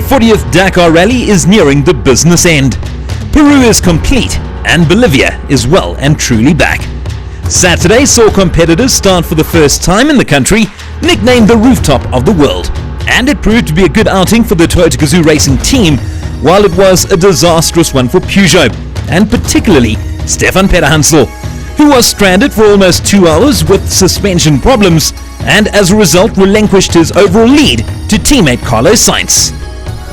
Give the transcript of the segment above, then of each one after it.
40th Dakar Rally is nearing the business end. Peru is complete and Bolivia is well and truly back. Saturday saw competitors start for the first time in the country, nicknamed the rooftop of the world. And it proved to be a good outing for the Toyota Gazoo racing team, while it was a disastrous one for Peugeot, and particularly Stefan Pederhansel, who was stranded for almost 2 hours with suspension problems, and as a result relinquished his overall lead to teammate Carlos Sainz.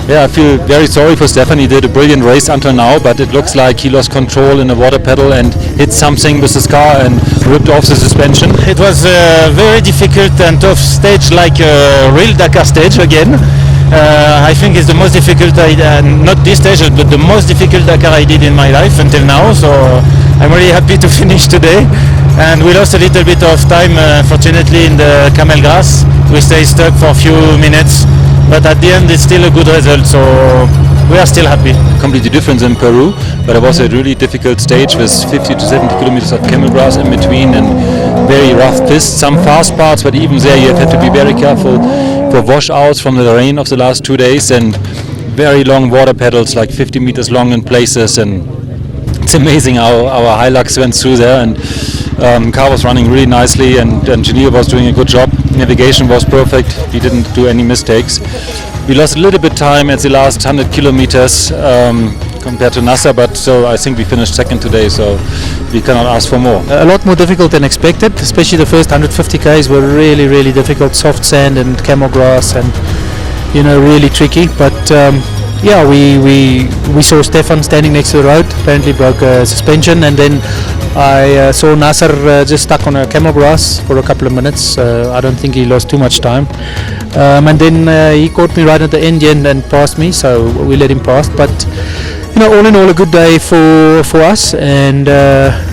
Yeah, I feel very sorry for Stefan. He did a brilliant race until now, but it looks like he lost control in the water pedal and hit something with his car and ripped off the suspension. It was a very difficult and tough stage, like a real Dakar stage again. I think it's the most difficult, not this stage, but the most difficult Dakar I did in my life until now, so I'm really happy to finish today. And we lost a little bit of time, fortunately, in the camel grass. We stayed stuck for a few minutes, but at the end it's still a good result, so we are still happy. Completely different in Peru, but it was a really difficult stage with 50 to 70 kilometers of camel grass in between and very rough pists, some fast parts, but even there you have to be very careful for washouts from the rain of the last 2 days, and very long water pedals, like 50 meters long in places, and it's amazing how our Hilux went through there, and car was running really nicely, and engineer was doing a good job. Navigation was perfect, he didn't do any mistakes. We lost a little bit time at the last 100 kilometers compared to Nasser, but so I think we finished second today, so we cannot ask for more. A lot more difficult than expected, especially the first 150 k's were really difficult, soft sand and camel grass, and really tricky. But yeah, we saw Stefan standing next to the road, apparently broke a suspension, and then I saw Nasser just stuck on a camel grass for a couple of minutes. I don't think he lost too much time, and then he caught me right at the end and passed me, so we let him pass. But all in all, a good day for us, and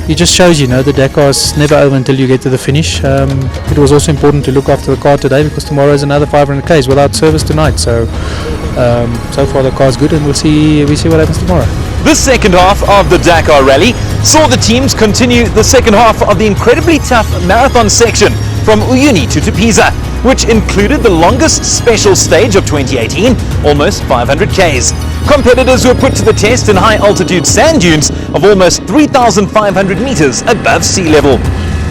it just shows the Dakar's never over until you get to the finish. It was also important to look after the car today, because tomorrow is another 500 k's without service tonight. So so far the car's good, and we see what happens tomorrow. The second half of the Dakar Rally saw the teams continue the second half of the incredibly tough marathon section from Uyuni to Tupiza, which included the longest special stage of 2018, almost 500 k's. Competitors were put to the test in high-altitude sand dunes of almost 3,500 meters above sea level.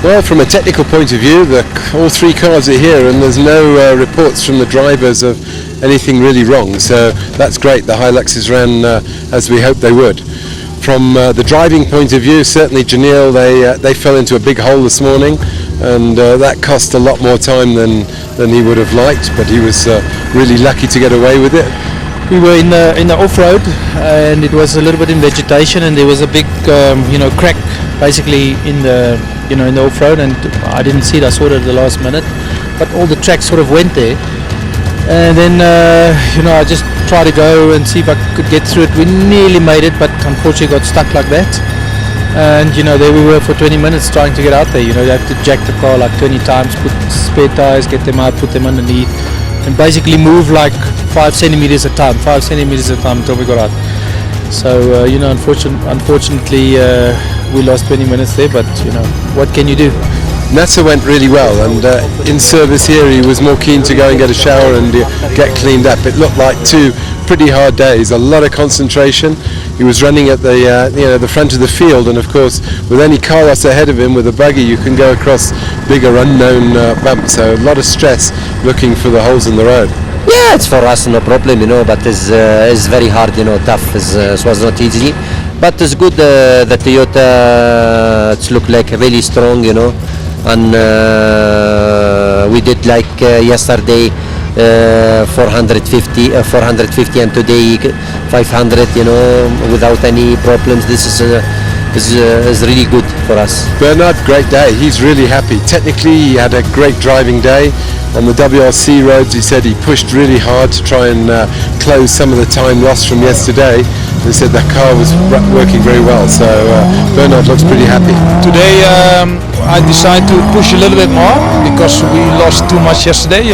Well, from a technical point of view, all three cars are here, and there's no reports from the drivers of anything really wrong, so that's great. The Hiluxes ran as we hoped they would. From the driving point of view, certainly Janelle, they fell into a big hole this morning, and that cost a lot more time than he would have liked, but he was really lucky to get away with it. We were in the off-road, and it was a little bit in vegetation, and there was a big crack basically in the in the off-road, and I didn't see it. I saw it at the last minute, but all the tracks sort of went there, and then I just tried to go and see if I could get through it. We nearly made it, but unfortunately got stuck like that. And there we were for 20 minutes trying to get out there. You have to jack the car like 20 times, put spare tires, get them out, put them underneath, and basically move like 5 centimeters a time until we got out. So unfortunately we lost 20 minutes there, but what can you do? Nasser went really well, and in service here he was more keen to go and get a shower and get cleaned up. It looked like 2 pretty hard days, a lot of concentration. He was running at the front of the field, and of course with any Carlos ahead of him with a buggy, you can go across bigger unknown bumps, so a lot of stress looking for the holes in the road. Yeah, it's for us no problem, but it's very hard, tough. It was not easy, but it's good. The Toyota it's look like really strong, and we did like yesterday 450 and today 500, without any problems. This is really good for us. Bernard, great day. He's really happy. Technically, he had a great driving day. On the WRC roads, he said he pushed really hard to try and close some of the time lost from yesterday. He said the car was working very well, so Bernard looks pretty happy. Today I decided to push a little bit more, because we lost too much yesterday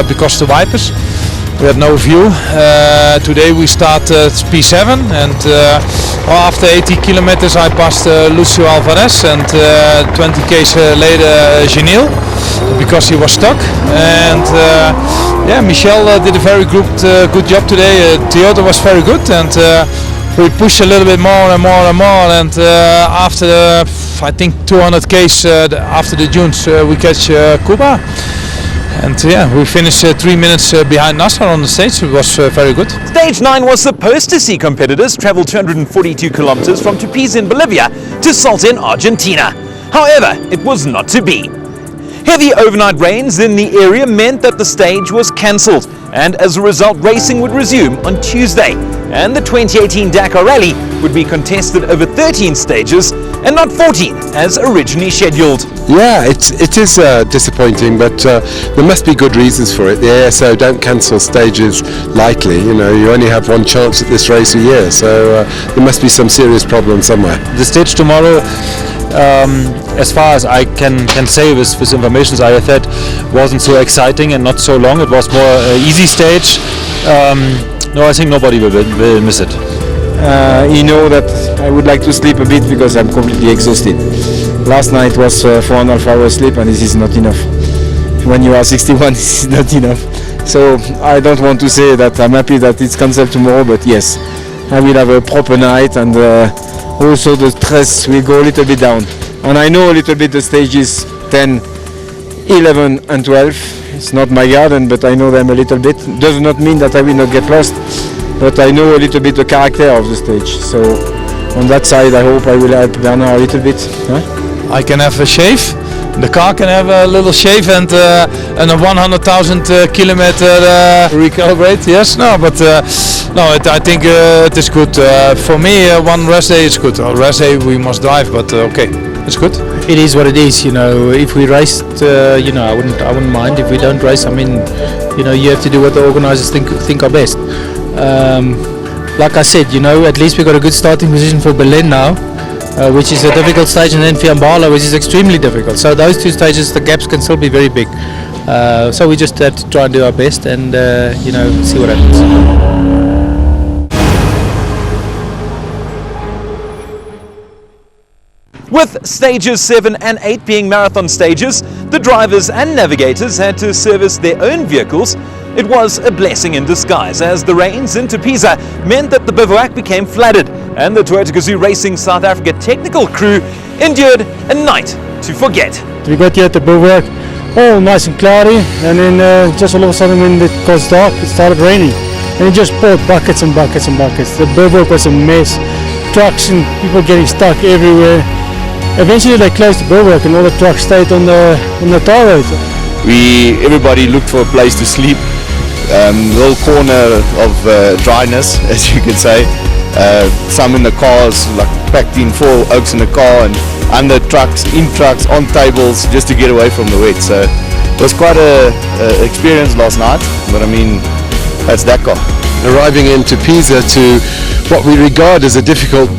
because of the wipers. we had no view. Today we start P7 and after 80 kilometers I passed Lucio Alvarez and 20 k's later Genil because he was stuck. And yeah, Michel did a very good job today. Toyota was very good and we pushed a little bit more and more and more, and after I think 200 k's after the dunes we catch Kuba. And yeah, we finished 3 minutes behind Nasser on the stage. It was very good. Stage 9 was supposed to see competitors travel 242 kilometers from Tupiza in Bolivia to Salta in Argentina. However, it was not to be. Heavy overnight rains in the area meant that the stage was cancelled, and as a result racing would resume on Tuesday, and the 2018 Dakar Rally would be contested over 13 stages and not 14 as originally scheduled. Yeah, it is disappointing, but there must be good reasons for it. The ASO don't cancel stages lightly. You know, you only have one chance at this race a year, so there must be some serious problem somewhere. The stage tomorrow, as far as I can say with information I have had, wasn't so exciting and not so long. It was more easy stage. No, I think nobody will miss it. You know that I would like to sleep a bit because I'm completely exhausted. Last night was 4.5 hours sleep and this is not enough. When you are 61, this is not enough. So I don't want to say that I'm happy that it's cancelled tomorrow, but yes, I will have a proper night, and also the stress will go a little bit down. And I know a little bit the stages 10, 11 and 12. It's not my garden, but I know them a little bit. Does not mean that I will not get lost, but I know a little bit the character of the stage. So on that side I hope I will help Bernard a little bit. Huh? I can have a shave, the car can have a little shave, and a 100,000 kilometer recalibrate. Yes, no, but no, I think it is good. For me, one rest day is good. Rest day we must drive, but okay, it's good. It is what it is, you know. If we raced, you know, I wouldn't mind. If we don't race, I mean, you know, you have to do what the organisers think are best. Like I said, you know, at least we got a good starting position for Berlin now, which is a difficult stage, and then Fiambala, which is extremely difficult. So those two stages, the gaps can still be very big. So we just have to try and do our best, and you know, see what happens. With stages 7 and 8 being marathon stages, the drivers and navigators had to service their own vehicles. It was a blessing in disguise, as the rains in Tupiza meant that the bivouac became flooded, and the Toyota Gazoo Racing South Africa technical crew endured a night to forget. We got here at the bivouac, all nice and cloudy, and then just all of a sudden when it got dark, it started raining, and it just poured buckets and buckets and buckets. The bivouac was a mess, trucks and people getting stuck everywhere. Eventually they closed the bivouac and all the trucks stayed on the tar road. Everybody looked for a place to sleep. Little corner of dryness, as you could say. Some in the cars, like packed in 4 oaks in the car, and under trucks, in trucks, on tables, just to get away from the wet. So it was quite a experience last night, but I mean, that's Dakar. Arriving into Pisa to what we regard as a difficult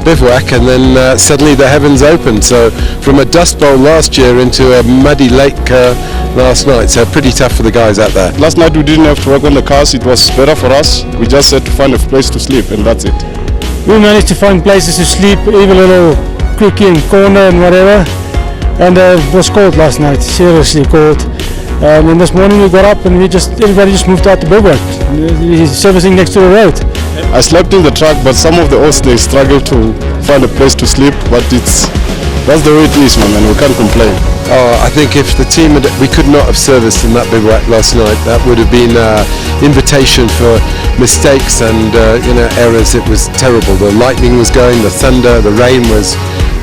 bivouac, and then suddenly the heavens opened. So from a dust bowl last year into a muddy lake last night, so pretty tough for the guys out there. Last night we didn't have to work on the cars, it was better for us. We just had to find a place to sleep, and that's it. We managed to find places to sleep, even a little creaky and corner and whatever, and it was cold last night, seriously cold. And this morning we got up and everybody just moved out the bivouac, servicing next to the road. I slept in the truck, but some of the hosts, they struggle to find a place to sleep, but that's the way it is, man, and we can't complain. I think if the team we could not have serviced in that bivouac last night, that would have been an invitation for mistakes and errors. It was terrible. The lightning was going, the thunder, the rain was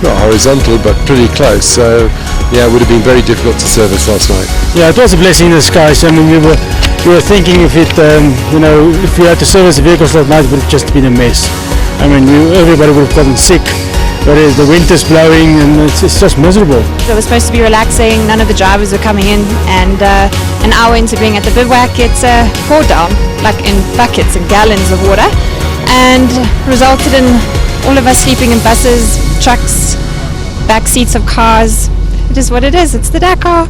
not horizontal but pretty close. So yeah, it would have been very difficult to service last night. Yeah, it was a blessing in disguise. I mean, we were thinking if it, if we had to service the vehicles last night, it would have just been a mess. I mean, everybody would have gotten sick. But the wind is blowing and it's just miserable. It was supposed to be relaxing, none of the drivers were coming in, and an hour into being at the bivouac it's poured down, like in buckets and gallons of water, and resulted in all of us sleeping in buses, trucks, back seats of cars. It is what it is, it's the Dakar.